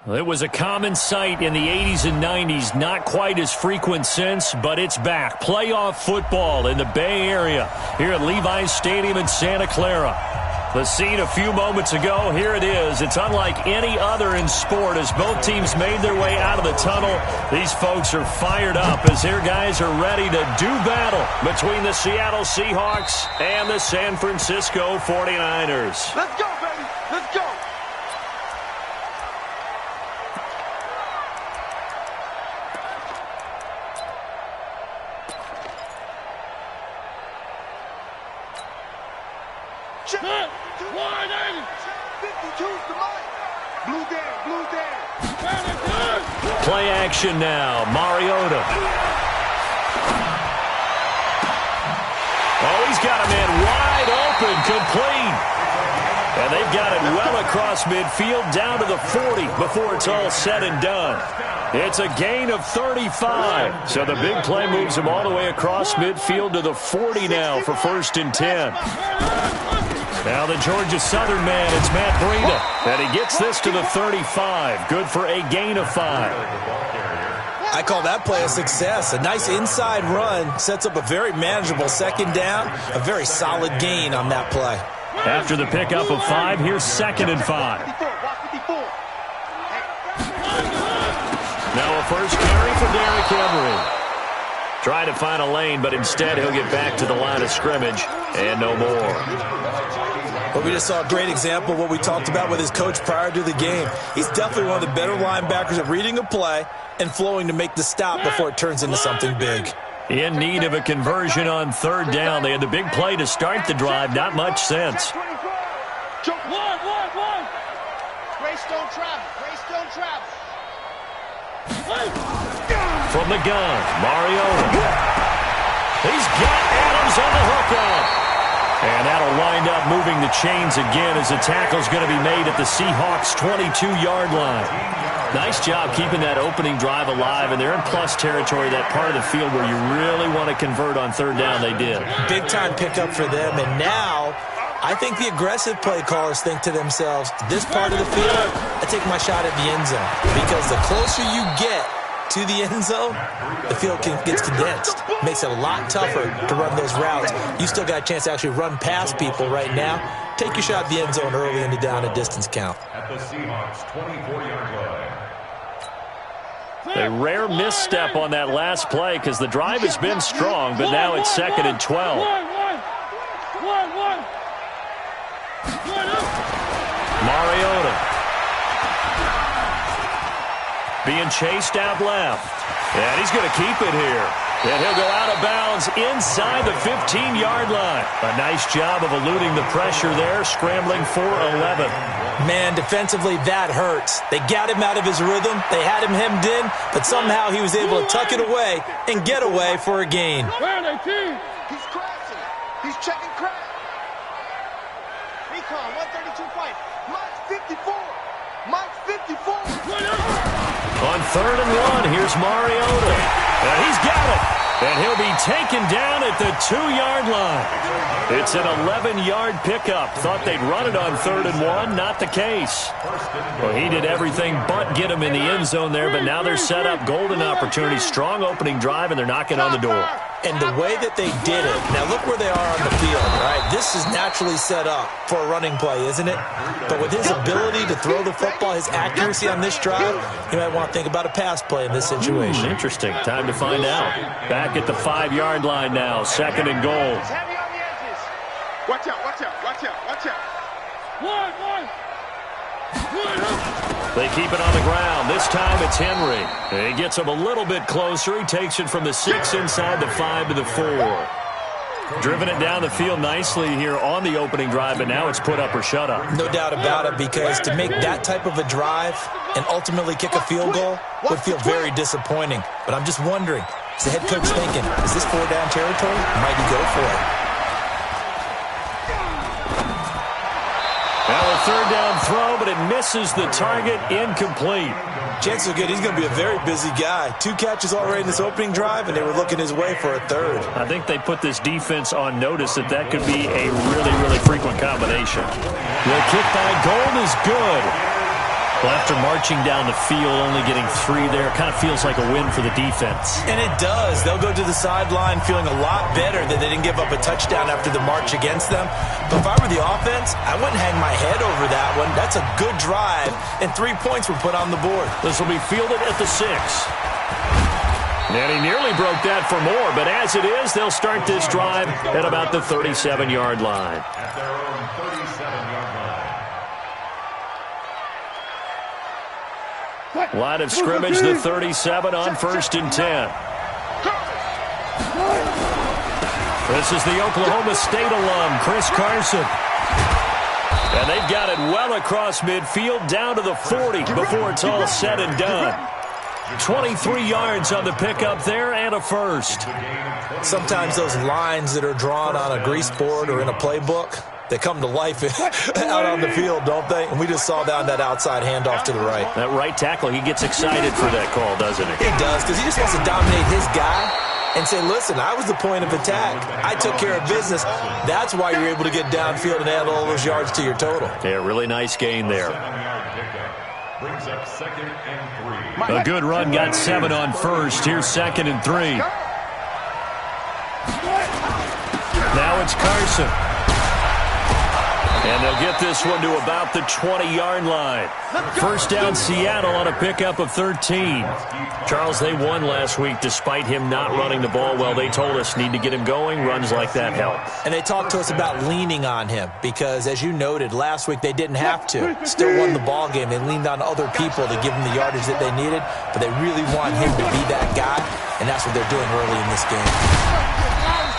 It was a common sight in the 80s and 90s, not quite as frequent since, but it's back. Playoff football in the Bay Area here at Levi's Stadium in Santa Clara. The scene a few moments ago, here it is. It's unlike any other in sport as both teams made their way out of the tunnel. These folks are fired up as their guys are ready to do battle between the Seattle Seahawks and the San Francisco 49ers. Let's go, baby. Let's go. Check. 180. 52's the mic. Blue down. Play action now. Mariota. Oh, he's got a man wide open, complete. And they've got it well across midfield, down to the 40 before it's all said and done. It's a gain of 35. So the big play moves him all the way across midfield to the 40 now for 1st and 10. Now the Georgia Southern man, it's Matt Breida. And he gets this to the 35. Good for a gain of 5. I call that play a success. A nice inside run sets up a very manageable 2nd down. A very solid gain on that play. After the pickup of 5, here's 2nd and 5. Now a first carry for Derrick Henry. Trying to find a lane, but instead he'll get back to the line of scrimmage and no more. But we just saw a great example of what we talked about with his coach prior to the game. He's definitely one of the better linebackers at reading a play and flowing to make the stop before it turns into something big. In need of a conversion on 3rd down. They had the big play to start the drive. Not much sense. Greystone travel. From the gun, Mariota. He's got Adams on the hookup. And that'll wind up moving the chains again as the tackle's going to be made at the Seahawks' 22-yard line. Nice job keeping that opening drive alive, and they're in plus territory, that part of the field where you really want to convert on 3rd down. They did. Big-time pickup for them, and now I think the aggressive play callers think to themselves, this part of the field, I take my shot at the end zone. Because the closer you get to the end zone, the field gets condensed. Makes it a lot tougher to run those routes. You still got a chance to actually run past people right now. Take your shot at the end zone early in the down and distance count. At the Seahawks' 24-yard line. A rare misstep on that last play because the drive has been strong, but now it's 2nd and 12. Mariota. Being chased out left. And he's going to keep it here. And he'll go out of bounds inside the 15-yard line. A nice job of eluding the pressure there, scrambling for 11. Man, defensively, that hurts. They got him out of his rhythm. They had him hemmed in, but somehow he was able to tuck it away and get away for a gain. He's crashing. He's checking crack. Recon, 132 fight. Mike's 54. Mike's 54. On 3rd and 1, here's Mariota. And he's got it. And he'll be taken down at the 2-yard line. It's an 11-yard pickup. Thought they'd run it on 3rd and 1. Not the case. Well, he did everything but get him in the end zone there, but now they're set up. Golden opportunity. Strong opening drive, and they're knocking on the door. And the way that they did it, now look where they are on the field, right? This is naturally set up for a running play, isn't it? But with his ability to throw the football, his accuracy on this drive, you might want to think about a pass play in this situation. Interesting. Time to find out. Back at the 5-yard line now. 2nd and goal. Watch out, watch out, watch out, watch out. They keep it on the ground. This time it's Henry. He gets him a little bit closer. He takes it from the 6 inside the 5 to the 4. Driven it down the field nicely here on the opening drive, but now it's put up or shut up. No doubt about it, because to make that type of a drive and ultimately kick a field goal would feel very disappointing. But I'm just wondering, is the head coach thinking, is this 4-down territory? Might he go for it? Now a 3rd down throw, but it misses the target. Incomplete. Chances are good he's going to be a very busy guy. 2 catches already in this opening drive, and they were looking his way for a 3rd. I think they put this defense on notice that could be a really, really frequent combination. The kick by Gold is good. Well, after marching down the field, only getting 3 there, kind of feels like a win for the defense. And it does. They'll go to the sideline feeling a lot better that they didn't give up a touchdown after the march against them. But if I were the offense, I wouldn't hang my head over that one. That's a good drive, and 3 points were put on the board. This will be fielded at the 6. And he nearly broke that for more, but as it is, they'll start this drive at about the 37-yard line. At their own 37-yard line. Line of scrimmage, the 37 on 1st and 10. This is the Oklahoma State alum, Chris Carson. And they've got it well across midfield, down to the 40 before it's all said and done. 23 yards on the pickup there and a first. Sometimes those lines that are drawn on a grease board or in a playbook, they come to life out on the field, don't they? And we just saw that outside handoff to the right. That right tackle, he gets excited for that call, doesn't he? He does, because he just wants to dominate his guy and say, listen, I was the point of attack. I took care of business. That's why you're able to get downfield and add all those yards to your total. Yeah, really nice gain there. 7-yard pickup. Brings up 2nd and 3. A good run, got 7 on 1st. Here's 2nd and 3. Now it's Carson. And they'll get this one to about the 20-yard line. First down, Seattle on a pickup of 13. Charles, they won last week despite him not running the ball well. They told us need to get him going. Runs like that help. And they talked to us about leaning on him because, as you noted, last week they didn't have to. Still won the ball game. They leaned on other people to give them the yardage that they needed, but they really want him to be that guy, and that's what they're doing early in this game.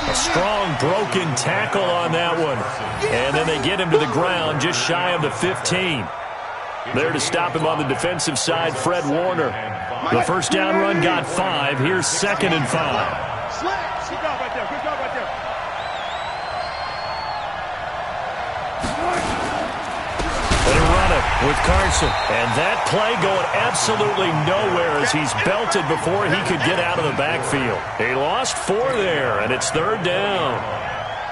A strong broken tackle on that one. And then they get him to the ground just shy of the 15. There to stop him on the defensive side, Fred Warner. The first down run got 5. Here's 2nd and 5. Good job right there. Good job right there. They run it with Carson. And that play going absolutely nowhere as he's belted before he could get out of the backfield. He lost 4 there, and it's 3rd down.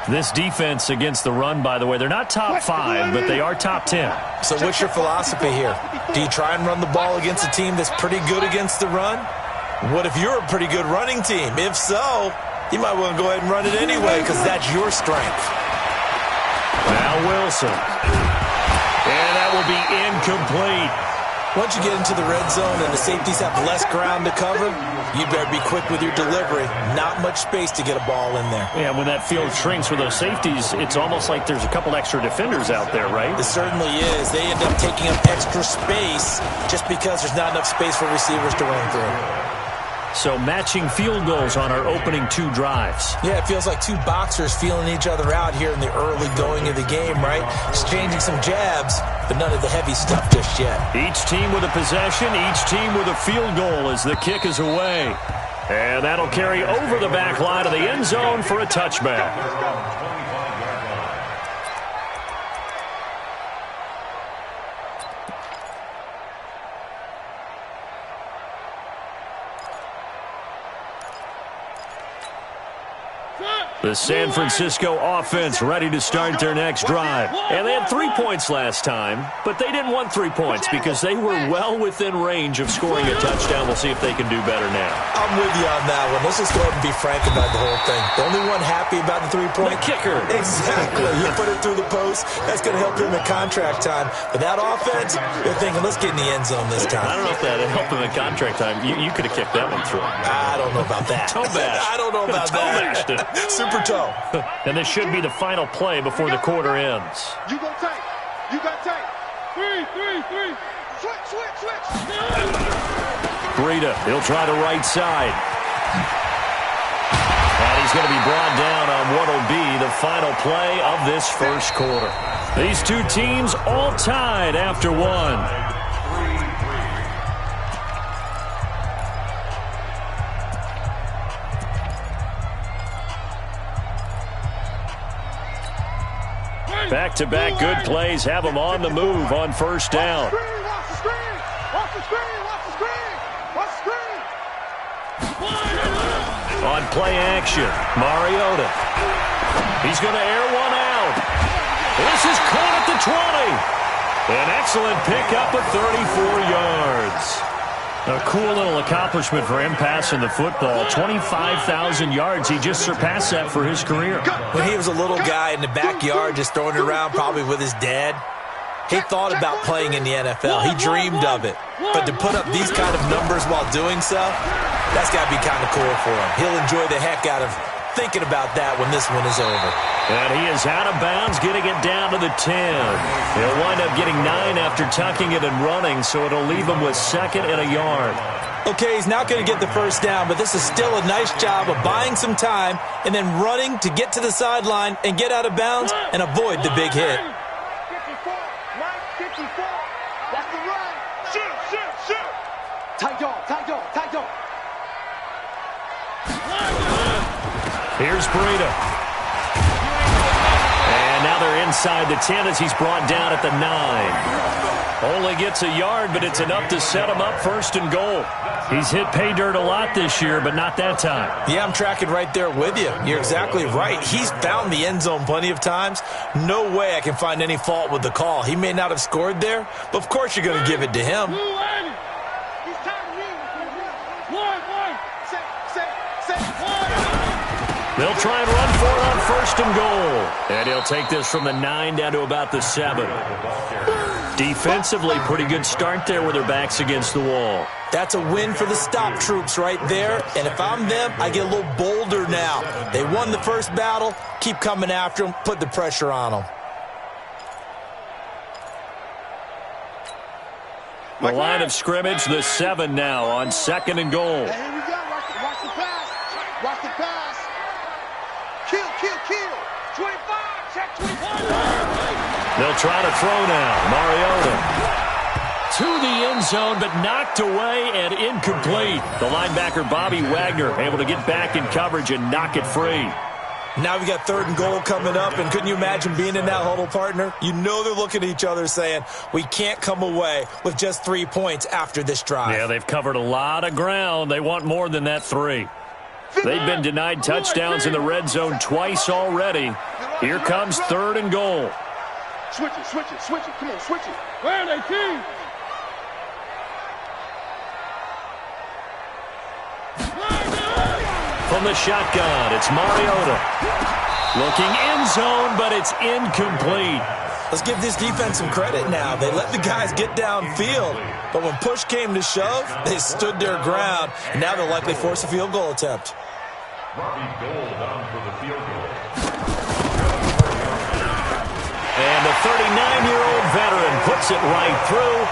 This defense against the run, by the way, they're not top 5, but they are top 10. So what's your philosophy here? Do you try and run the ball against a team that's pretty good against the run? What if you're a pretty good running team? If so, you might want to go ahead and run it anyway because that's your strength. Now Wilson. And that will be incomplete. Once you get into the red zone and the safeties have less ground to cover, you better be quick with your delivery. Not much space to get a ball in there. Yeah, when that field shrinks with those safeties, it's almost like there's a couple extra defenders out there, right? It certainly is. They end up taking up extra space just because there's not enough space for receivers to run through. So matching field goals on our opening 2 drives. Yeah, it feels like 2 boxers feeling each other out here in the early going of the game, right? Exchanging some jabs, but none of the heavy stuff just yet. Each team with a possession, each team with a field goal as the kick is away. And that'll carry over the back line of the end zone for a touchback. The San Francisco offense ready to start their next drive. And they had 3 points last time, but they didn't want 3 points because they were well within range of scoring a touchdown. We'll see if they can do better now. I'm with you on that one. Let's just go ahead and be frank about the whole thing. The only one happy about the 3-point? The kicker. Exactly. You put it through the post. That's going to help him in contract time. But that offense, they're thinking, let's get in the end zone this time. I don't know if that helped him in contract time. You could have kicked that one through. I don't know about that. Toe bash. I don't know about that. Super toe. And this should be the final play before the quarter ends. You go tight. You got tight. 3. Switch. Breida, he'll try the right side. And he's going to be brought down on what will be the final play of this first quarter. These 2 teams all tied after 1. Back-to-back good plays have them on the move on first down. Watch the screen. On play action, Mariota. He's going to air one out. This is caught at the 20. An excellent pickup of 34 yards. A cool little accomplishment for him passing the football. 25,000 yards. He just surpassed that for his career. When he was a little guy in the backyard just throwing it around probably with his dad, he thought about playing in the NFL. He dreamed of it. But to put up these kind of numbers while doing so, that's got to be kind of cool for him. He'll enjoy the heck out of thinking about that when this one is over. And he is out of bounds, getting it down to the 10. He'll wind up getting 9 after tucking it and running, so it'll leave him with 2nd and a yard. Okay, he's not going to get the first down, but this is still a nice job of buying some time and then running to get to the sideline and get out of bounds and avoid the big hit. 54, that's the run. Shoot. Tight dog. Here's Breida. And now they're inside the 10 as he's brought down at the 9. Only gets a yard, but it's enough to set him up 1st and goal. He's hit pay dirt a lot this year, but not that time. Yeah, I'm tracking right there with you. You're exactly right. He's found the end zone plenty of times. No way I can find any fault with the call. He may not have scored there, but of course you're going to give it to him. They'll try and run for it on 1st and goal. And he'll take this from the 9 down to about the 7. Defensively, pretty good start there with their backs against the wall. That's a win for the stop troops right there. And if I'm them, I get a little bolder now. They won the first battle. Keep coming after them. Put the pressure on them. The line of scrimmage, the 7 now on 2nd and goal. Here we go. Watch the pass. Watch the pass. Kill. 25. Check 25. They'll try to throw now. Mariota to the end zone, but knocked away and incomplete. The linebacker, Bobby Wagner, able to get back in coverage and knock it free. Now we got 3rd and goal coming up, and couldn't you imagine being in that huddle, partner? You know they're looking at each other saying, we can't come away with just 3 points after this drive. Yeah, they've covered a lot of ground. They want more than that 3. They've been denied touchdowns in the red zone twice already. Here comes 3rd and goal. Switch it. Come on, switch it. Where are they, team? From the shotgun, it's Mariota. Looking end zone, but it's incomplete. Let's give this defense some credit now. They let the guys get downfield, but when push came to shove, they stood their ground, and now they'll likely force a field goal attempt. Robbie Gould on for the field goal. And the 39-year-old veteran puts it right through,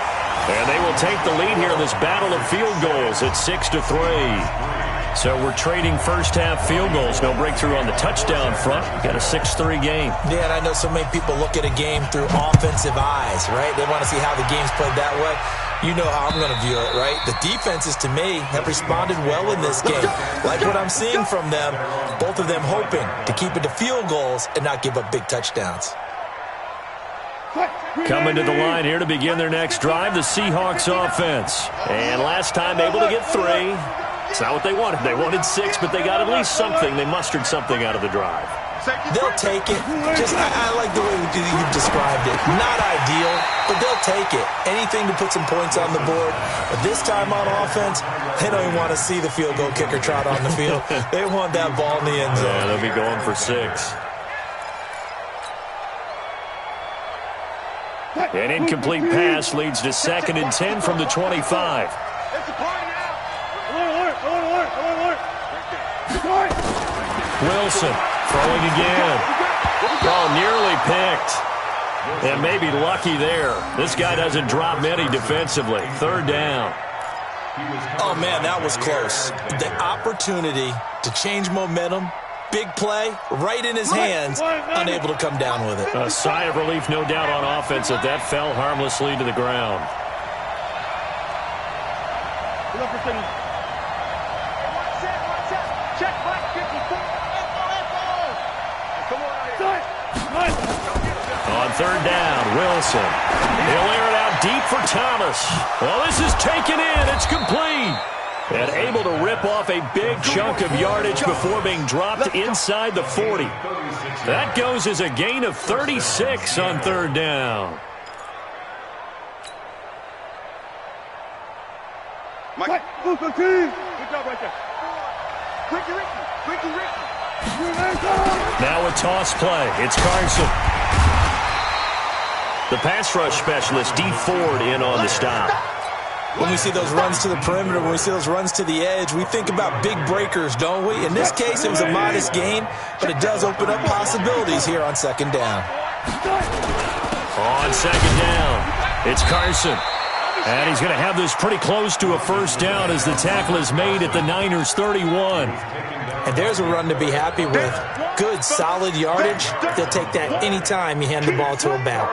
and they will take the lead here in this battle of field goals at 6-3. So we're trading first-half field goals. No breakthrough on the touchdown front. Got a 6-3 game. Yeah, and I know so many people look at a game through offensive eyes, right? They want to see how the game's played that way. You know how I'm going to view it, right? The defenses, to me, have responded well in this game. Like what I'm seeing from them, both of them hoping to keep it to field goals and not give up big touchdowns. Coming to the line here to begin their next drive, the Seahawks offense. And last time able to get 3. It's not what they wanted. They wanted 6, but they got at least something. They mustered something out of the drive. They'll take it. I like the way you've described it. Not ideal, but they'll take it. Anything to put some points on the board. But this time on offense, they don't even want to see the field goal kicker trot on the field. They want that ball in the end zone. Yeah, they'll be going for 6. An incomplete pass leads to 2nd and 10 from the 25. Wilson throwing again. Oh, nearly picked. And maybe lucky there. This guy doesn't drop many defensively. 3rd down. Oh, man, that was close. The opportunity to change momentum, big play, right in his hands, unable to come down with it. A sigh of relief, no doubt, on offense that that fell harmlessly to the ground. On 3rd down, Wilson. He'll air it out deep for Thomas. Well, this is taken in. It's complete. And able to rip off a big chunk of yardage before being dropped inside the 40. That goes as a gain of 36 on 3rd down. Mike. Good job right there. Ricky. Now a toss play. It's Carson. The pass rush specialist, D. Ford, in on the stop. When we see those runs to the perimeter, when we see those runs to the edge, we think about big breakers, don't we? In this case, it was a modest gain, but it does open up possibilities here on second down. On second down, it's Carson. And he's going to have this pretty close to a first down as the tackle is made at the Niners' 31. And there's a run to be happy with. Good, solid yardage. They'll take that any time you hand the ball to a back.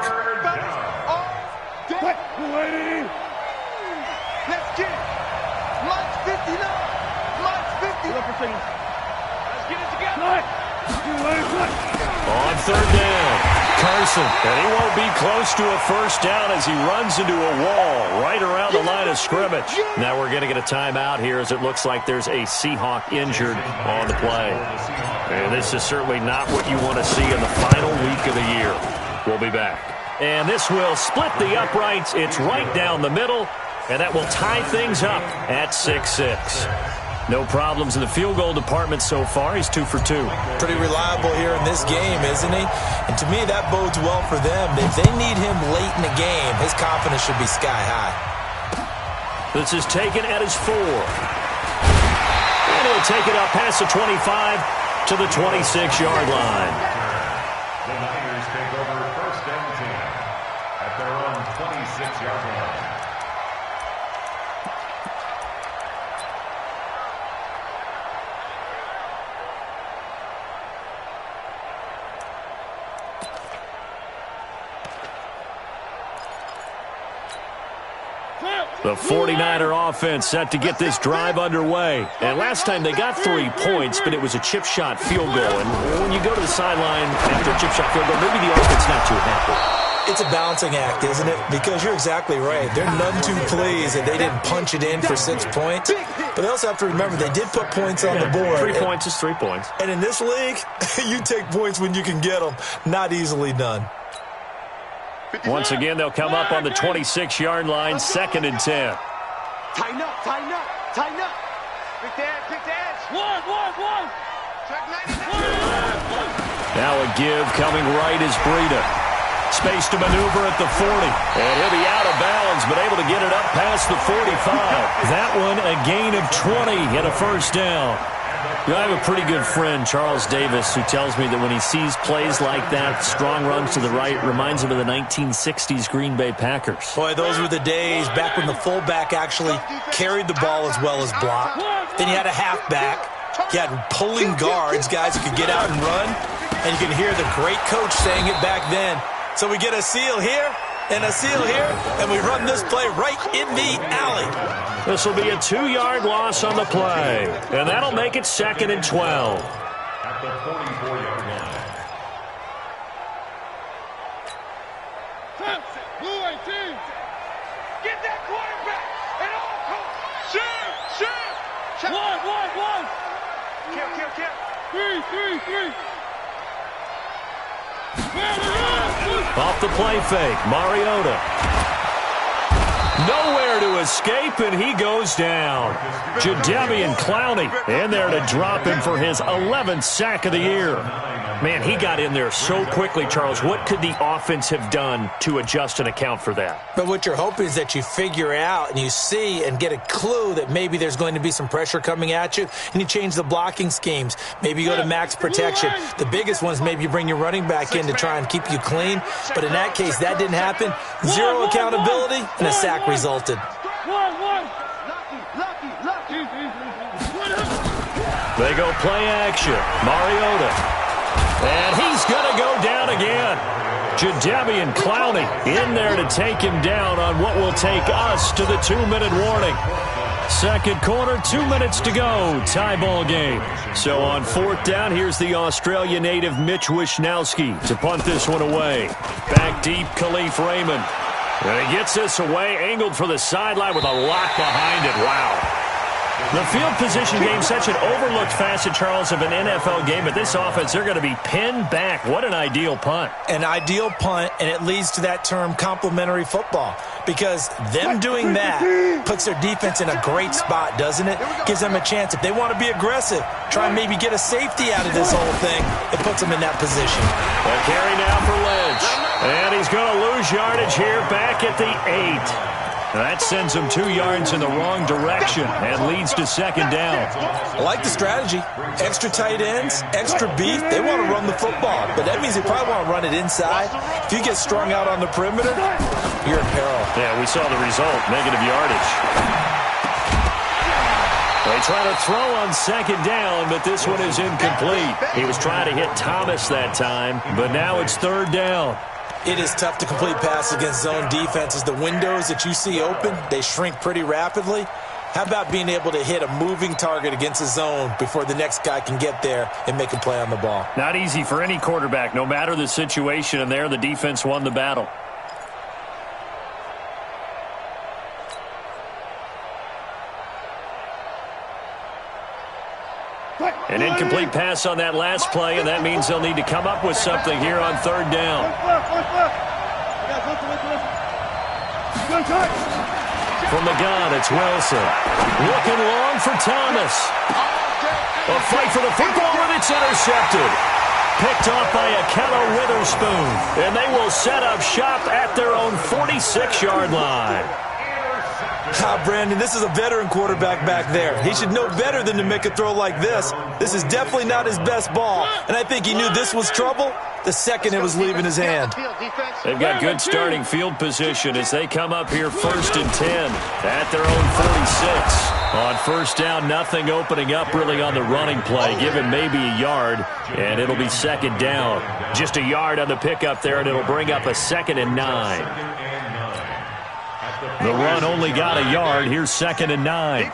Let's get it. March 59. March 50. Let's get it together. On third down, Carson. And he won't be close to a first down as he runs into a wall right around the line of scrimmage. Now we're going to get a timeout here as it looks like there's a Seahawk injured on the play. And this is certainly not what you want to see in the final week of the year. We'll be back. And this will split the uprights. It's right down the middle. And that will tie things up at 6-6. No problems in the field goal department so far. He's 2 for 2. Pretty reliable here in this game, isn't he? And to me, that bodes well for them. If they need him late in the game, his confidence should be sky high. This is taken at his 4. And he'll take it up past the 25 to the 26-yard line. The Niners take over first and 10 at their own 26-yard line. The 49er offense set to get this drive underway. And last time they got 3 points, but it was a chip shot field goal. And when you go to the sideline after a chip shot field goal, maybe the offense not too happy. It's a balancing act, isn't it? Because you're exactly right. They're none too pleased that they didn't punch it in for 6 points. But they also have to remember they did put points on the board. 3 points is 3 points. And in this league, you take points when you can get them. Not easily done. Once again, they'll come up on the 26-yard line, 2nd and 10. Tighten up. Pick the edge. One. Track 99. Now a give coming right is Breida. Space to maneuver at the 40. And he'll be out of bounds, but able to get it up past the 45. That one a gain of 20 and a first down. You know, I have a pretty good friend, Charles Davis, who tells me that when he sees plays like that, strong runs to the right, reminds him of the 1960s Green Bay Packers. Boy, those were the days back when the fullback actually carried the ball as well as blocked. Then you had a halfback. You had pulling guards, guys who could get out and run. And you can hear the great coach saying it back then. So we get a seal here and a seal here, and we run this play right in the alley. This will be a 2-yard loss on the play, and that'll make it 2nd and 12. At the 44-yard line. Blue 18. Get that quarterback. And all coach. Shoot. One. Kill. 3. Off the play fake, Mariota. Nowhere to escape, and he goes down. Jadeveon Clowney in there to drop him for his 11th sack of the year. Man, he got in there so quickly, Charles. What could the offense have done to adjust and account for that? But what you're hoping is that you figure out and you see and get a clue that maybe there's going to be some pressure coming at you, and you change the blocking schemes. Maybe you go to max protection. The biggest ones, maybe you bring your running back in to try and keep you clean. But in that case, that didn't happen. Zero accountability, and a sack resulted. They go play action. Mariota. And he's going to go down again. Jadeveon Clowney in there to take him down on what will take us to the 2-minute warning. Second quarter, 2 minutes to go. Tie ball game. So on 4th down, here's the Australia native Mitch Wishnowski to punt this one away. Back deep, Khalif Raymond. And he gets this away, angled for the sideline with a lot behind it. Wow. The field position game, such an overlooked facet, Charles, of an NFL game. But this offense, they're going to be pinned back. What an ideal punt. An ideal punt, and it leads to that term complementary football. because them doing that puts their defense in a great spot, doesn't it? Gives them a chance. If they want to be aggressive, try and maybe get a safety out of this whole thing, it puts them in that position. A carry now for Lynch. And he's going to lose yardage here back at the 8. That sends him 2 yards in the wrong direction and leads to second down. I like the strategy. Extra tight ends, extra beef. They want to run the football, but that means they probably want to run it inside. If you get strung out on the perimeter, you're in peril. Yeah, we saw the result, negative yardage. They try to throw on second down, but this one is incomplete. He was trying to hit Thomas that time, but now it's third down. It is tough to complete passes against zone defenses. The windows that you see open, they shrink pretty rapidly. How about being able to hit a moving target against a zone before the next guy can get there and make a play on the ball? Not easy for any quarterback, no matter the situation, and there the defense won the battle. An incomplete pass on that last play, and that means they'll need to come up with something here on third down. From the gun, it's Wilson. Looking long for Thomas. A fight for the football, and it's intercepted. Picked off by Akello Witherspoon, and they will set up shop at their own 46-yard line. Brandon, this is a veteran quarterback back there. He should know better than to make a throw like this. This is definitely not his best ball, and I think he knew this was trouble the second it was leaving his hand. They've got good starting field position as they come up here 1st and 10 at their own 46. On first down, nothing opening up really on the running play. Give him maybe a yard, and it'll be second down. Just a yard on the pickup there, and it'll bring up a 2nd and 9. The run only got a yard. Here's 2nd and 9.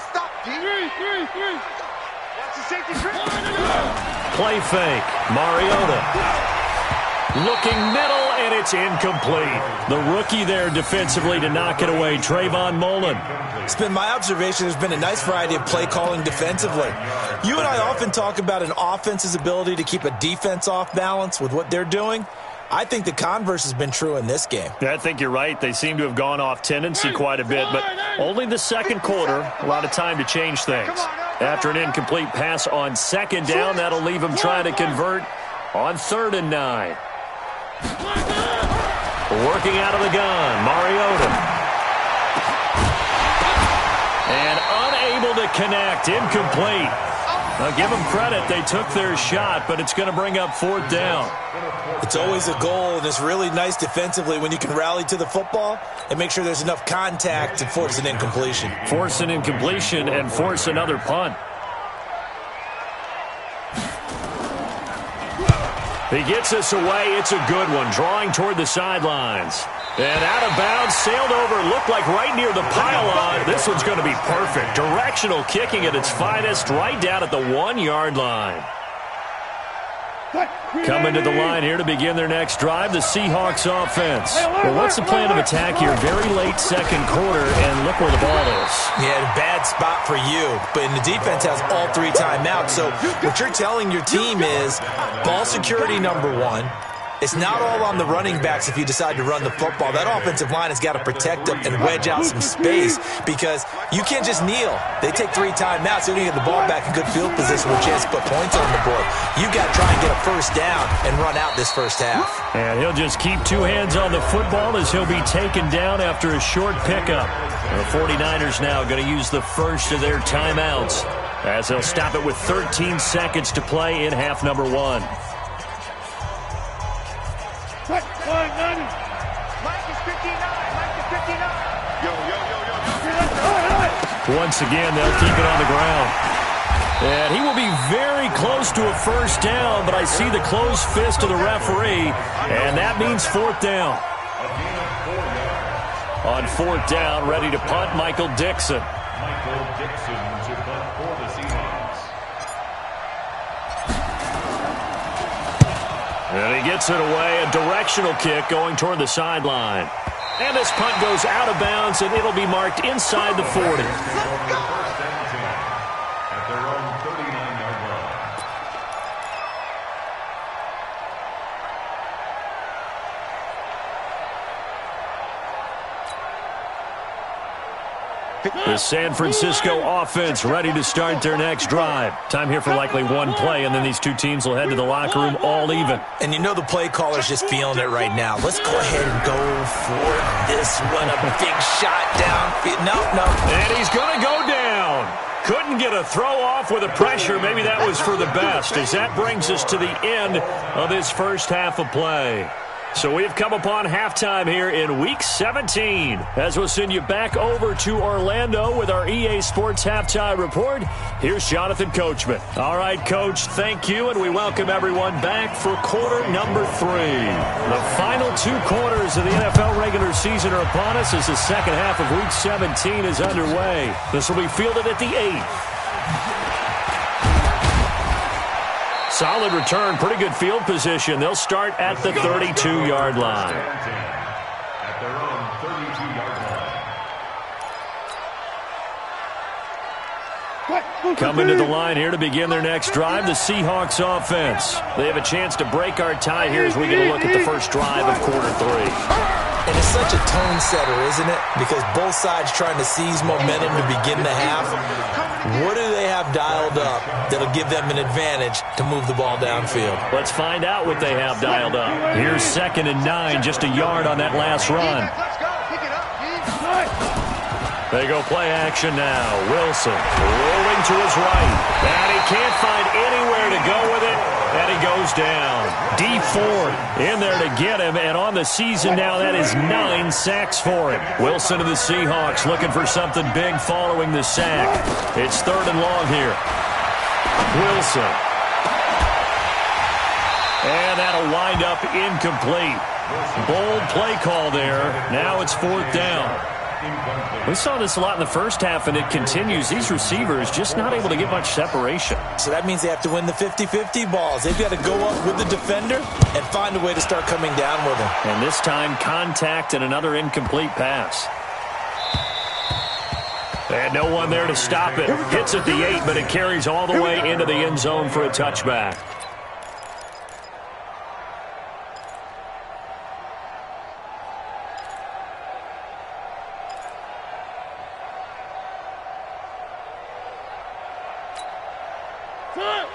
Play fake. Mariota. Looking middle, and it's incomplete. The rookie there defensively to knock it away, Trayvon Mullen. It's been my observation there's been a nice variety of play calling defensively. You and I often talk about an offense's ability to keep a defense off balance with what they're doing. I think the converse has been true in this game. Yeah, I think you're right. They seem to have gone off tendency quite a bit, but only the second quarter, a lot of time to change things. After an incomplete pass on second down, that'll leave them trying to convert on 3rd and 9. Working out of the gun, Mariota. And unable to connect, incomplete. Now, give them credit. They took their shot, but it's going to bring up 4th down. It's always a goal, and it's really nice defensively when you can rally to the football and make sure there's enough contact to force an incompletion. Force an incompletion and force another punt. He gets us away. It's a good one, drawing toward the sidelines. And out of bounds, sailed over, looked like right near the pylon. This one's going to be perfect. Directional kicking at its finest, right down at the 1-yard line. Coming to the line here to begin their next drive, the Seahawks offense. Well, what's the plan of attack here? Very late second quarter, and look where the ball is. Yeah, bad spot for you, but the defense has all 3 timeouts. So what you're telling your team is ball security number 1. It's not all on the running backs if you decide to run the football. That offensive line has got to protect them and wedge out some space because you can't just kneel. They take 3 timeouts. They're going to get the ball back in good field position with a chance to put points on the board. You got to try and get a first down and run out this first half. And he'll just keep 2 hands on the football as he'll be taken down after a short pickup. The 49ers now going to use the first of their timeouts as they'll stop it with 13 seconds to play in half number 1. Mike is 59. Mike is 59. Yo. Once again, they'll keep it on the ground. And he will be very close to a first down, but I see the closed fist of the referee, and that means 4th down. On 4th down, ready to punt, Michael Dixon. Michael Dixon to punt for the Seahawks. And he gets it away, a directional kick going toward the sideline. And this punt goes out of bounds, and it'll be marked inside the 40. First and 10 at their own 39-yard line. The San Francisco offense ready to start their next drive. Time here for likely one play, and then these two teams will head to the locker room all even. And you know the play caller's just feeling it right now. Let's go ahead and go for this one. A big shot downfield. No. And he's going to go down. Couldn't get a throw off with the pressure. Maybe that was for the best, as that brings us to the end of this first half of play. So we've come upon halftime here in Week 17, as we'll send you back over to Orlando with our EA Sports Halftime Report. Here's Jonathan Coachman. All right, Coach, thank you, and we welcome everyone back for quarter number 3. The final 2 quarters of the NFL regular season are upon us as the second half of Week 17 is underway. This will be fielded at the 8th. Solid return, pretty good field position. They'll start at the 32-yard line. At their own 32-yard line. Coming to the line here to begin their next drive, the Seahawks offense. They have a chance to break our tie here as we get a look at the first drive of quarter 3. And it's such a tone setter, isn't it? Because both sides trying to seize momentum to begin the half. What do they have dialed up that'll give them an advantage to move the ball downfield? Let's find out what they have dialed up. Here's 2nd and 9, just a yard on that last run. They go play action now. Wilson rolling to his right. And he can't find anywhere to go with it. And he goes down. D Ford in there to get him. And on the season now, that is 9 sacks for him. Wilson of the Seahawks looking for something big following the sack. It's 3rd and long here. Wilson. And that'll wind up incomplete. Bold play call there. Now it's 4th down. We saw this a lot in the first half, and it continues. These receivers just not able to get much separation. So that means they have to win the 50-50 balls. They've got to go up with the defender and find a way to start coming down with him. And this time, contact and another incomplete pass. And no one there to stop it. Hits at the 8, but it carries all the way into the end zone for a touchback.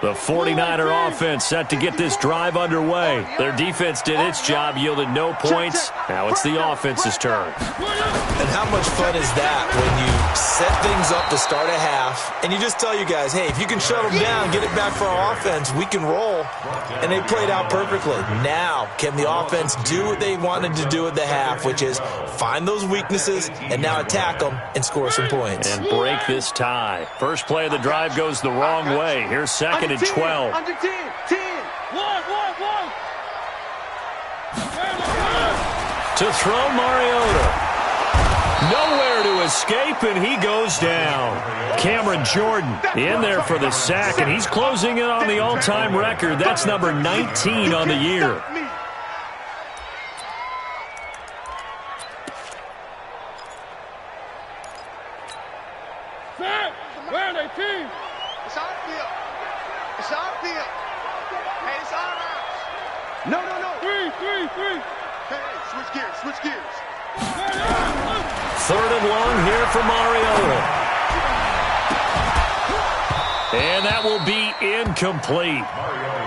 The 49er offense set to get this drive underway. Their defense did its job, yielded no points. Now it's the offense's turn. And how much fun is that when you set things up to start a half, and you just tell you guys, hey, if you can shut them down, get it back for our offense, we can roll. And they played out perfectly. Now, can the offense do what they wanted to do at the half, which is find those weaknesses and now attack them and score some points. And break this tie. First play of the drive goes the wrong way. Here's 2nd and 12. Under 10. 10. 1. To throw Mariota. Nowhere to escape, and he goes down. Cameron Jordan in there for the sack, and he's closing in on the all-time record. That's number 19 on the year. Where are they, team? It's our field. It's our field. Hey, it's our house. No. 3. Hey, switch gears. 3rd and long here for Mariota. And that will be incomplete.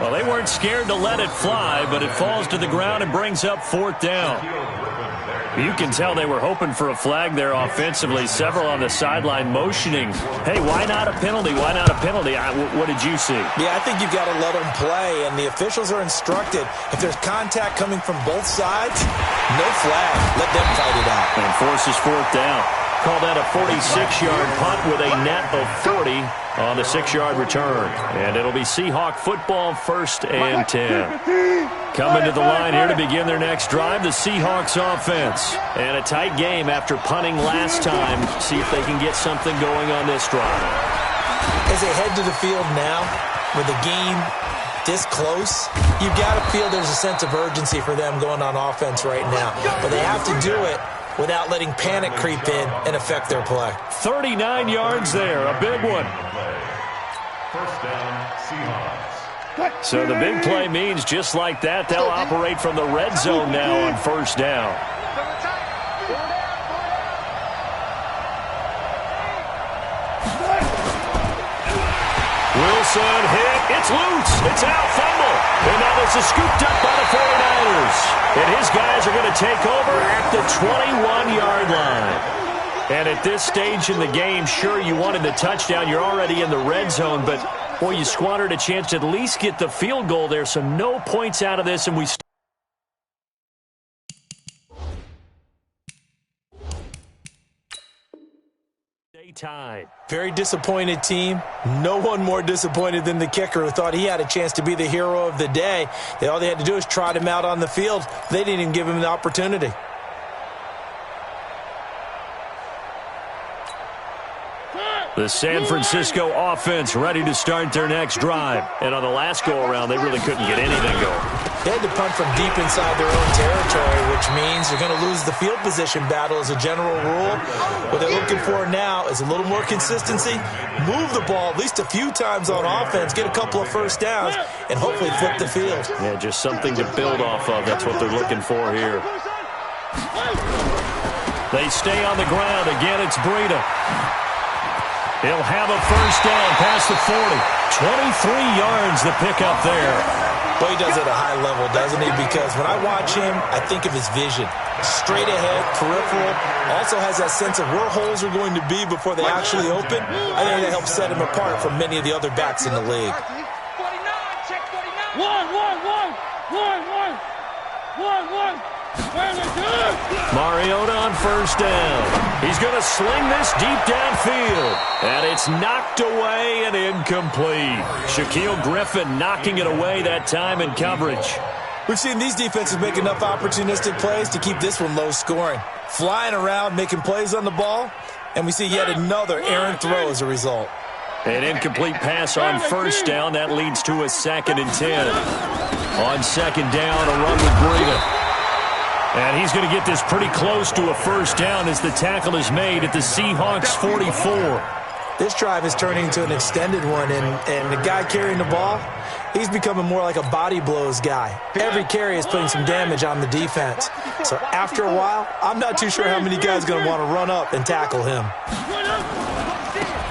Well, they weren't scared to let it fly, but it falls to the ground and brings up 4th down. You can tell they were hoping for a flag there offensively. Several on the sideline motioning. Hey, why not a penalty? Why not a penalty? What did you see? Yeah, I think you've got to let them play, and the officials are instructed. If there's contact coming from both sides, no flag. Let them fight it out. And forces 4th down. Call that a 46-yard punt with a net of 40 on the 6-yard return. And it'll be Seahawk football, 1st and 10. Coming to the line here to begin their next drive, the Seahawks offense. And a tight game after punting last time. See if they can get something going on this drive. As they head to the field now, with the game this close, you've got to feel there's a sense of urgency for them going on offense right now. But they have to do it without letting panic creep in and affect their play. 39 yards there, a big one. 1st down, Seahawks. So the big play means just like that, they'll operate from the red zone now on 1st down. Wilson hit. It's loose. It's out. Fumble. And now this is scooped up by the 49ers. And his guys are going to take over at the 21-yard line. And at this stage in the game, sure, you wanted the touchdown. You're already in the red zone. But, boy, you squandered a chance to at least get the field goal there. So no points out of this, and we tied. Very disappointed team. No one more disappointed than the kicker who thought he had a chance to be the hero of the day. All they had to do was trot him out on the field. They didn't even give him the opportunity. The San Francisco offense ready to start their next drive. And on the last go-around, they really couldn't get anything going. They had to punt from deep inside their own territory, which means they're going to lose the field position battle as a general rule. What they're looking for now is a little more consistency, move the ball at least a few times on offense, get a couple of first downs, and hopefully flip the field. Yeah, just something to build off of. That's what they're looking for here. They stay on the ground. Again, it's Breida. He'll have a first down past the 40. 23 yards the pickup there. Well, he does it at a high level, doesn't he? Because when I watch him, I think of his vision. Straight ahead, peripheral. Also has that sense of where holes are going to be before they actually open. I think that helps set him apart from many of the other backs in the league. 49, check 49. 1. Mariota on first down. He's going to sling this deep downfield. And it's knocked away and incomplete. Shaquille Griffin knocking it away that time in coverage. We've seen these defenses make enough opportunistic plays to keep this one low scoring. Flying around, making plays on the ball, and we see yet another errant throw as a result. An incomplete pass on first down. That leads to a 2nd and 10. On second down, a run with Breida. And he's going to get this pretty close to a first down as the tackle is made at the Seahawks 44. This drive is turning into an extended one, and the guy carrying the ball, he's becoming more like a body blows guy. Every carry is putting some damage on the defense. So after a while, I'm not too sure how many guys are going to want to run up and tackle him.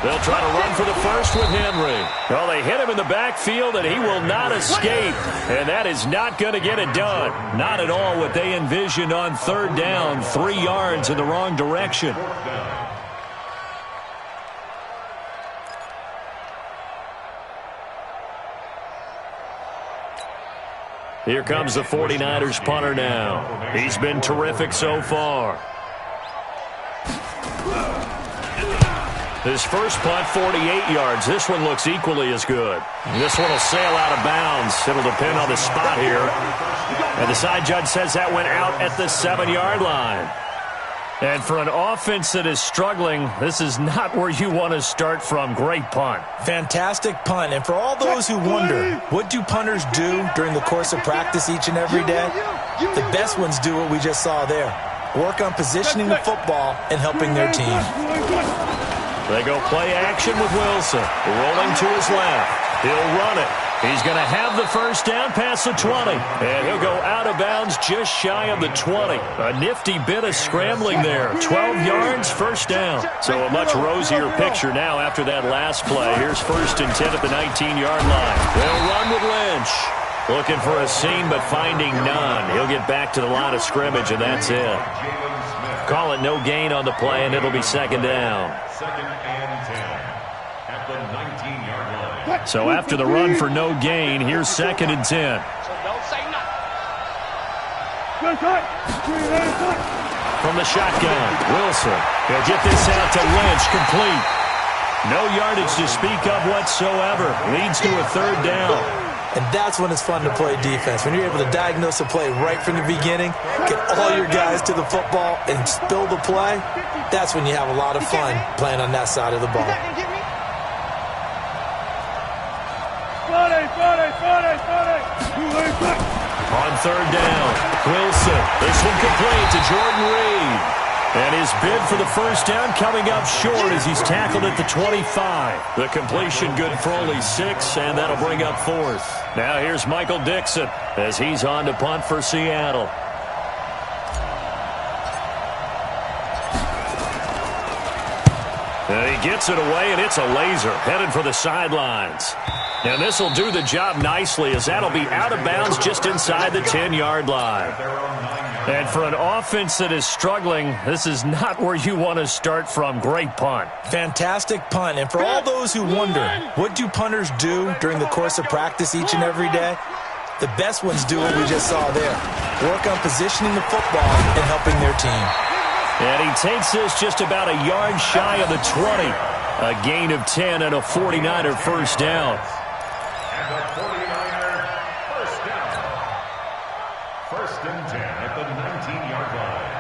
They'll try to run for the first with Henry. Well, they hit him in the backfield, and he will not escape. And that is not going to get it done. Not at all what they envisioned on third down. 3 yards in the wrong direction. Here comes the 49ers punter now. He's been terrific so far. His first punt, 48 yards. This one looks equally as good. This one will sail out of bounds. It'll depend on the spot here. And the side judge says that went out at the 7-yard line. And for an offense that is struggling, this is not where you want to start from. Great punt. Fantastic punt. And for all those who wonder, what do punters do during the course of practice each and every day? The best ones do what we just saw there. Work on positioning the football and helping their team. They go play action with Wilson. Rolling to his left. He'll run it. He's going to have the first down past the 20. And he'll go out of bounds just shy of the 20. A nifty bit of scrambling there. 12 yards, first down. So a much rosier picture now after that last play. Here's 1st and 10 at the 19-yard line. They'll run with Lynch. Looking for a seam, but finding none. He'll get back to the line of scrimmage, and that's it. Call it no gain on the play, and it'll be 2nd down. 2nd and 10 at the 19-yard line. So after the run for no gain, here's 2nd and 10. So don't say nothing. From the shotgun, Wilson. He'll get this out to Lynch, complete. No yardage to speak of whatsoever. Leads to a 3rd down. And that's when it's fun to play defense. When you're able to diagnose a play right from the beginning, get all your guys to the football and spill the play, that's when you have a lot of fun playing on that side of the ball. On 3rd down, Wilson. This one complete to Jordan Reed. And his bid for the first down coming up short as he's tackled at the 25. The completion good for only 6, and that'll bring up 4th. Now here's Michael Dixon as he's on to punt for Seattle. And he gets it away, and it's a laser headed for the sidelines. And this will do the job nicely, as that'll be out of bounds just inside the 10-yard line. And for an offense that is struggling, this is not where you want to start from. Great punt. Fantastic punt. And for all those who wonder, what do punters do during the course of practice each and every day? The best ones do what we just saw there. Work on positioning the football and helping their team. And he takes this just about a yard shy of the 20. A gain of 10 and a 49er first down. And the 49er first down. First and 10 at the 19-yard line.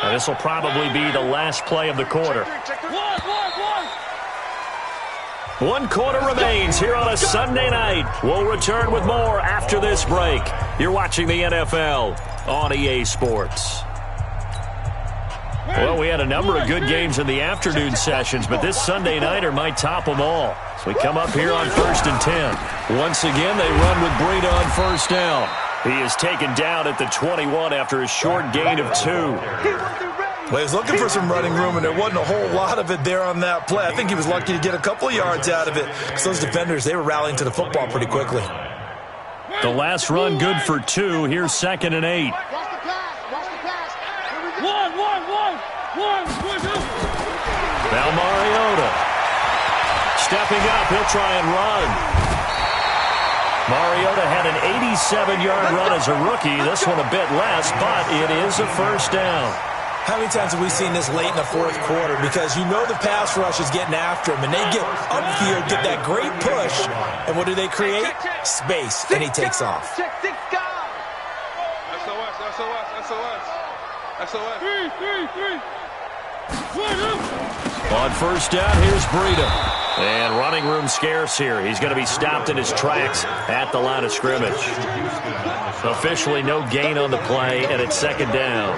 And this will probably be the last play of the quarter. One quarter remains here on a Sunday night. We'll return with more after this break. You're watching the NFL on EA Sports. Well, we had a number of good games in the afternoon sessions, but this Sunday nighter might top them all. So we come up here on 1st and 10. Once again, they run with Breida on first down. He is taken down at the 21 after a short gain of 2. Well, he was looking for some running room, and there wasn't a whole lot of it there on that play. I think he was lucky to get a couple of yards out of it, because those defenders, they were rallying to the football pretty quickly. The last run good for 2. Here's 2nd and 8. Now Mariota. Stepping up, he'll try and run. Mariota had an 87-yard run as a rookie. This one a bit less, but it is a first down. How many times have we seen this late in the fourth quarter? Because you know the pass rush is getting after him, and they get upfield, get that great push, and what do they create? Space, and he takes off. On first down, here's Breida. And running room scarce here. He's going to be stopped in his tracks at the line of scrimmage. Officially no gain on the play, and it's 2nd down.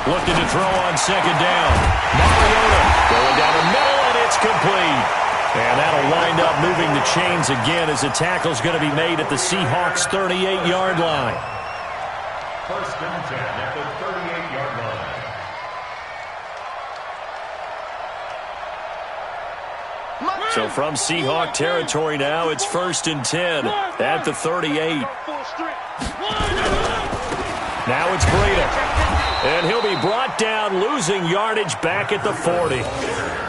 Looking to throw on 2nd down. Mariota going down the middle, and it's complete. And that'll wind up moving the chains again as the tackle's going to be made at the Seahawks' 38-yard line. First and 10 at the 38-yard line. So from Seahawk territory now, it's 1st and 10 at the 38. Now it's Breida. And he'll be brought down, losing yardage back at the 40.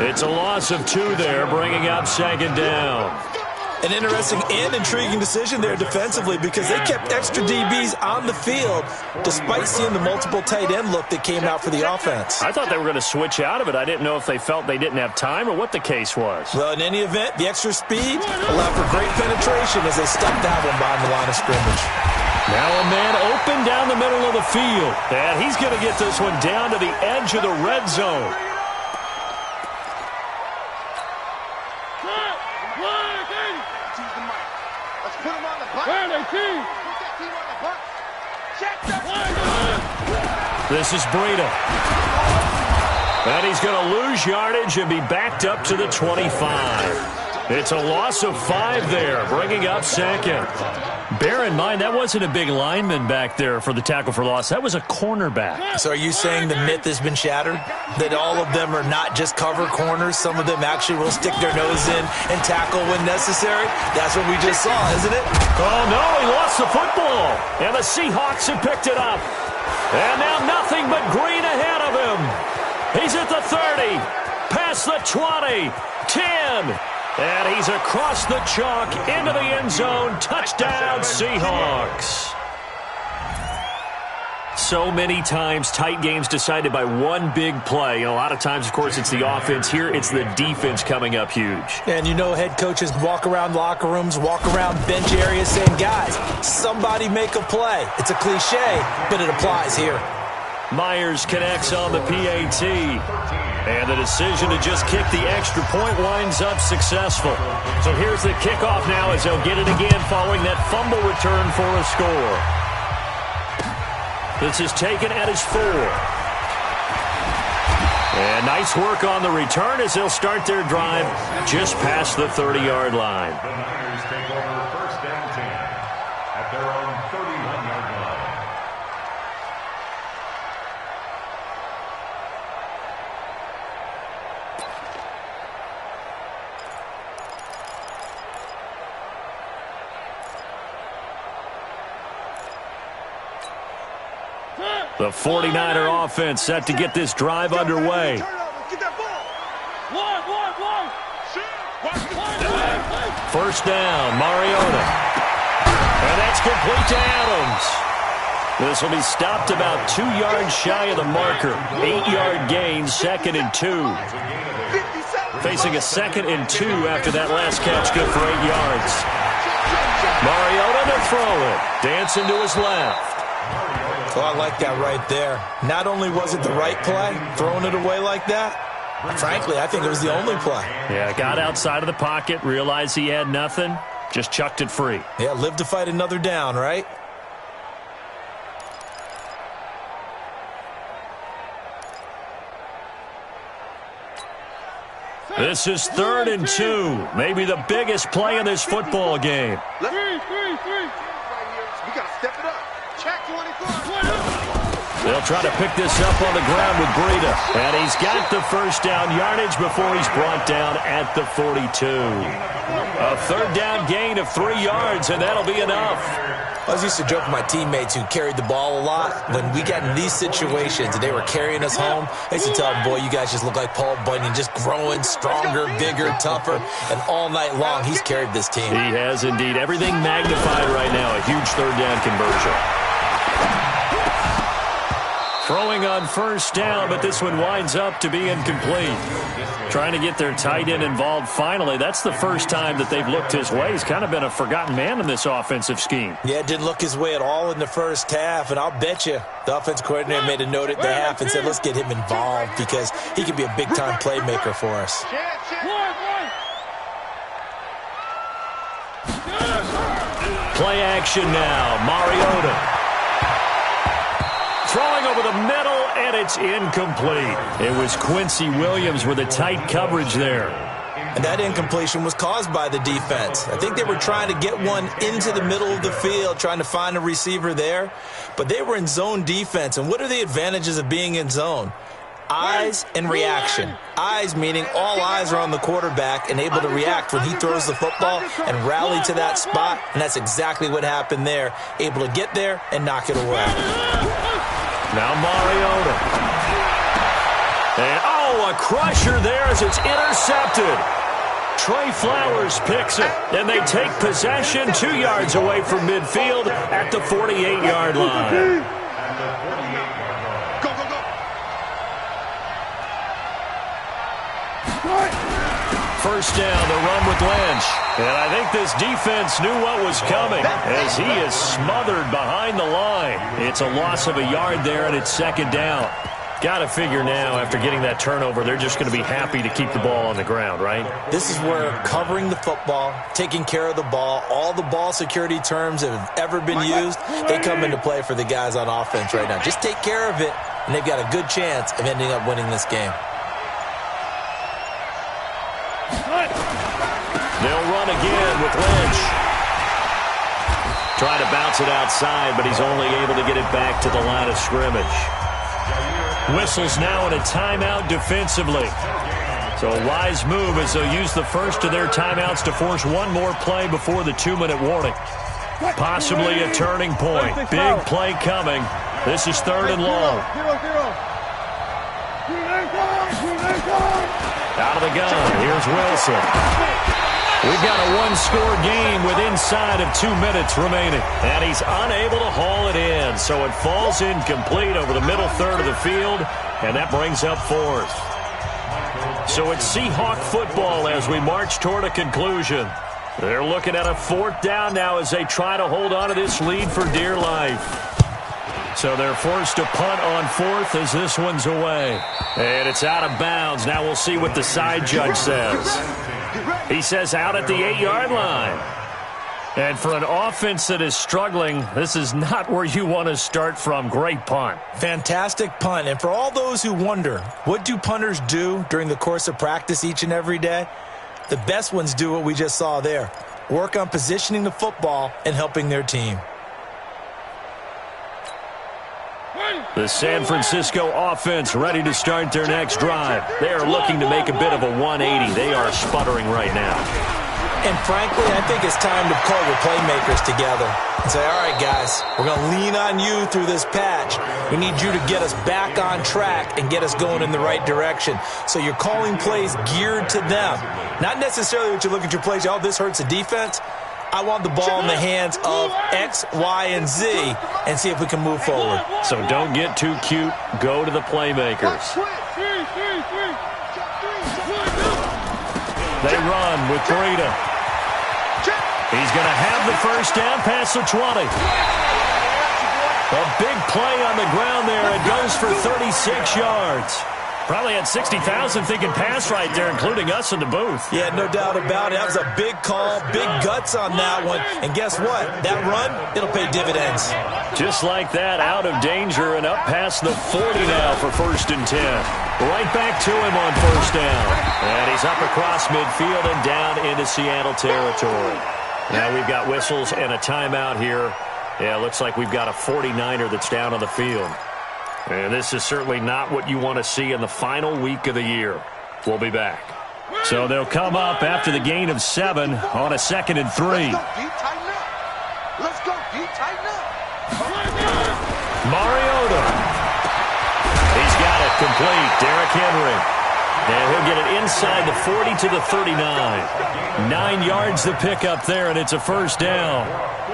It's a loss of 2 there, bringing up 2nd down. An interesting and intriguing decision there defensively, because they kept extra DBs on the field despite seeing the multiple tight end look that came out for the offense. I thought they were going to switch out of it. I didn't know if they felt they didn't have time or what the case was. Well, in any event, the extra speed allowed for great penetration as they stuck that one behind the line of scrimmage. Now a man open down the middle of the field. And he's going to get this one down to the edge of the red zone. This is Breida. And he's going to lose yardage and be backed up to the 25. It's a loss of 5 there, bringing up 2nd. Bear in mind, that wasn't a big lineman back there for the tackle for loss. That was a cornerback. So are you saying the myth has been shattered? That all of them are not just cover corners? Some of them actually will stick their nose in and tackle when necessary? That's what we just saw, isn't it? Oh, no, he lost the football. And the Seahawks have picked it up. And now nothing but green ahead of him. He's at the 30, past the 20, 10. And he's across the chalk into the end zone. Touchdown, Seahawks. So many times, tight games decided by one big play. And a lot of times, of course, it's the offense. Here, it's the defense coming up huge. And you know head coaches walk around locker rooms, walk around bench areas saying, guys, somebody make a play. It's a cliche, but it applies here. Myers connects on the PAT. And the decision to just kick the extra point winds up successful. So here's the kickoff now as they'll get it again following that fumble return for a score. This is taken at his 4. And nice work on the return as they'll start their drive just past the 30-yard line. The Niners take over 1st and 10 at their own 31-yard line. The 49er offense set to get this drive underway. First down, Mariota. And that's complete to Adams. This will be stopped about 2 yards shy of the marker. 8-yard gain, 2nd and 2. Facing a 2nd and 2 after that last catch, good for 8 yards. Mariota to throw it. Dancing to his left. Oh, I like that right there. Not only was it the right play, throwing it away like that, frankly, I think it was the only play. Yeah, got outside of the pocket, realized he had nothing, just chucked it free. Yeah, live to fight another down, right? This is 3rd and 2. Maybe the biggest play in this football game. Three. We got to step it up. Check 24. They'll try to pick this up on the ground with Breida. And he's got the first down yardage before he's brought down at the 42. A 3rd down gain of 3 yards, and that'll be enough. I was used to joke with my teammates who carried the ball a lot. When we got in these situations and they were carrying us home, I used to tell them, boy, you guys just look like Paul Bunyan, just growing stronger, bigger, tougher. And all night long, he's carried this team. He has indeed. Everything magnified right now. A huge 3rd down conversion. Throwing on first down, but this one winds up to be incomplete. Trying to get their tight end involved finally. That's the first time that they've looked his way. He's kind of been a forgotten man in this offensive scheme. Yeah, it didn't look his way at all in the first half, and I'll bet you the offense coordinator made a note at the half and said, let's get him involved because he can be a big-time playmaker for us. Play action now. Mariota. Throwing over the middle, and it's incomplete. It was Quincy Williams with a tight coverage there. And that incompletion was caused by the defense. I think they were trying to get one into the middle of the field, trying to find a receiver there. But they were in zone defense. And what are the advantages of being in zone? Eyes and reaction. Eyes meaning all eyes are on the quarterback and able to react when he throws the football and rally to that spot. And that's exactly what happened there. Able to get there and knock it away. Now Mariota. And, oh, a crusher there as it's intercepted. Trey Flowers picks it, and they take possession 2 yards away from midfield at the 48-yard line. First down, the run with Lynch. And I think this defense knew what was coming as he is smothered behind the line. It's a loss of a yard there, and it's 2nd down. Got to figure now, after getting that turnover, they're just going to be happy to keep the ball on the ground, right? This is where covering the football, taking care of the ball, all the ball security terms that have ever been used, they come into play for the guys on offense right now. Just take care of it, and they've got a good chance of ending up winning this game. They'll run again with Lynch. Trying to bounce it outside, but he's only able to get it back to the line of scrimmage. Whistles now in a timeout defensively. So a wise move as they'll use the first of their timeouts to force one more play before the 2-minute warning. Possibly a turning point. Big play coming. This is 3rd and long. Out of the gun. Here's Wilson. We've got a one-score game with inside of 2 minutes remaining. And he's unable to haul it in. So it falls incomplete over the middle third of the field. And that brings up 4th. So it's Seahawk football as we march toward a conclusion. They're looking at a 4th down now as they try to hold on to this lead for dear life. So they're forced to punt on 4th as this one's away. And it's out of bounds. Now we'll see what the side judge says. He says out at the 8-yard line. And for an offense that is struggling, this is not where you want to start from. Great punt. Fantastic punt. And for all those who wonder, what do punters do during the course of practice each and every day? The best ones do what we just saw there. Work on positioning the football and helping their team. The San Francisco offense ready to start their next drive. They are looking to make a bit of a 180. They are sputtering right now. And frankly, I think it's time to call your playmakers together and say, all right, guys, we're going to lean on you through this patch. We need you to get us back on track and get us going in the right direction. So you're calling plays geared to them. Not necessarily what you look at your plays, oh, this hurts the defense. I want the ball in the hands of X, Y, and Z and see if we can move forward. So don't get too cute. Go to the playmakers. They run with Breida. He's going to have the first down past the 20. A big play on the ground there. It goes for 36 yards. Probably had 60,000 thinking pass right there, including us in the booth. Yeah, no doubt about it. That was a big call, big guts on that one. And guess what? That run, it'll pay dividends. Just like that, out of danger and up past the 40 now for 1st and 10. Right back to him on 1st down. And he's up across midfield and down into Seattle territory. Now we've got whistles and a timeout here. Yeah, looks like we've got a 49er that's down on the field. And this is certainly not what you want to see in the final week of the year. We'll be back. So they'll come up after the gain of 7 on a 2nd and 3. Let's go, D, tighten up. Mariota. He's got it complete. Derrick Henry. And he'll get it inside the 40 to the 39. 9 yards the pickup there, and it's a 1st down.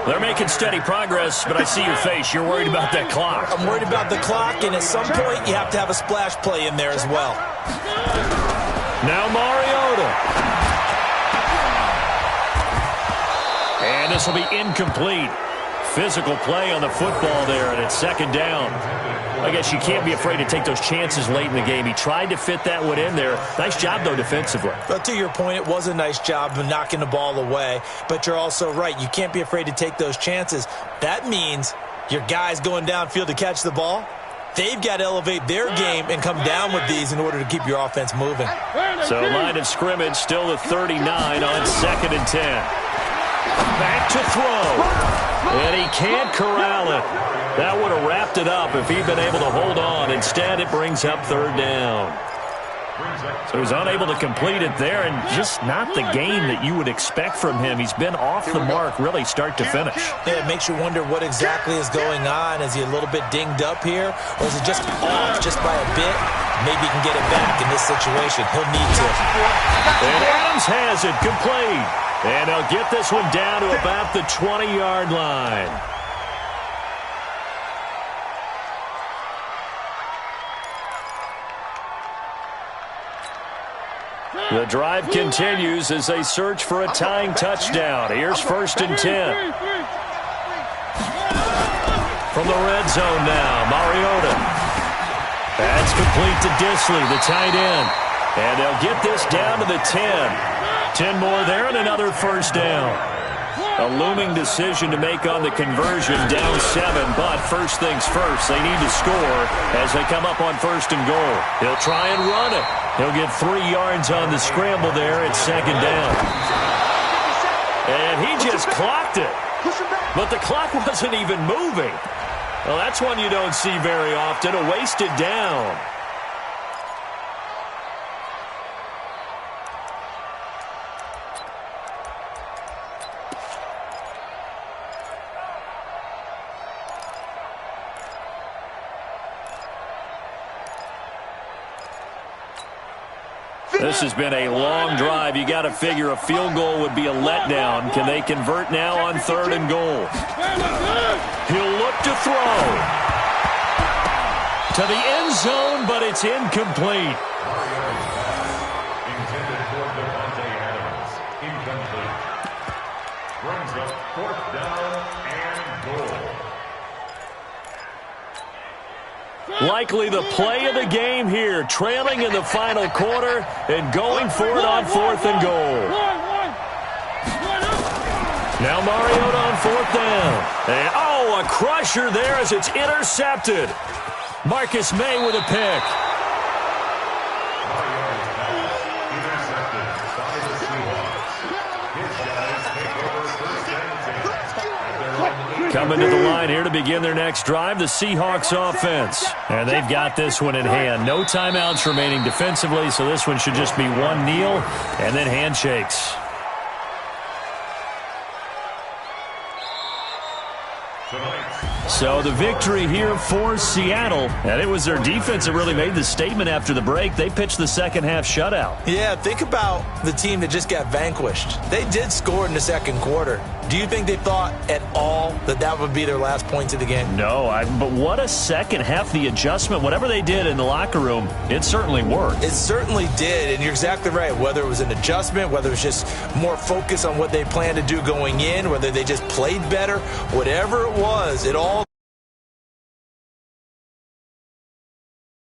They're making steady progress, but I see your face. You're worried about that clock. I'm worried about the clock, and at some point you have to have a splash play in there as well. Now Mariota. And this will be incomplete. Physical play on the football there, and it's 2nd down. I guess you can't be afraid to take those chances late in the game. He tried to fit that one in there. Nice job, though, defensively. But to your point, it was a nice job of knocking the ball away. But you're also right. You can't be afraid to take those chances. That means your guys going downfield to catch the ball, they've got to elevate their game and come down with these in order to keep your offense moving. So line of scrimmage still the 39 on 2nd and 10. Back to throw. And he can't corral it. That would have wrapped it up if he'd been able to hold on. Instead, it brings up 3rd down. So he's unable to complete it there, and just not the game that you would expect from him. He's been off the mark really start to finish. Yeah, it makes you wonder what exactly is going on. Is he a little bit dinged up here, or is it just off just by a bit? Maybe he can get it back in this situation. He'll need to. And Adams has it complete. And they'll get this one down to about the 20-yard line. The drive continues as they search for a tying touchdown. Here's 1st and 10. From the red zone now, Mariota. That's complete to Disley, the tight end. And they'll get this down to the 10. 10 more there and another 1st down. A looming decision to make on the conversion, down 7, but first things first, they need to score as they come up on 1st and goal. He'll try and run it. He'll get 3 yards on the scramble there at 2nd down. And he just clocked it. But the clock wasn't even moving. Well, that's one you don't see very often, a wasted down. This has been a long drive. You got to figure a field goal would be a letdown. Can they convert now on 3rd and goal? He'll look to throw. To the end zone, but it's incomplete. Intended for Devontae Adams. Incomplete. Brings up 4th down and goal. Likely the play of the game here, trailing in the final quarter and going for it on 4th and goal. Now Mariota on 4th down. And, oh, a crusher there as it's intercepted. Marcus May with a pick. Coming to the line here to begin their next drive, the Seahawks offense. And they've got this one in hand. No timeouts remaining defensively, so this one should just be one kneel and then handshakes. So the victory here for Seattle, and it was their defense that really made the statement after the break. They pitched the second half shutout. Yeah, think about the team that just got vanquished. They did score in the second quarter. Do you think they thought at all that that would be their last points of the game? No, but what a second half. The adjustment, whatever they did in the locker room, it certainly worked. It certainly did, and you're exactly right. Whether it was an adjustment, whether it was just more focus on what they planned to do going in, whether they just played better, whatever it was, it all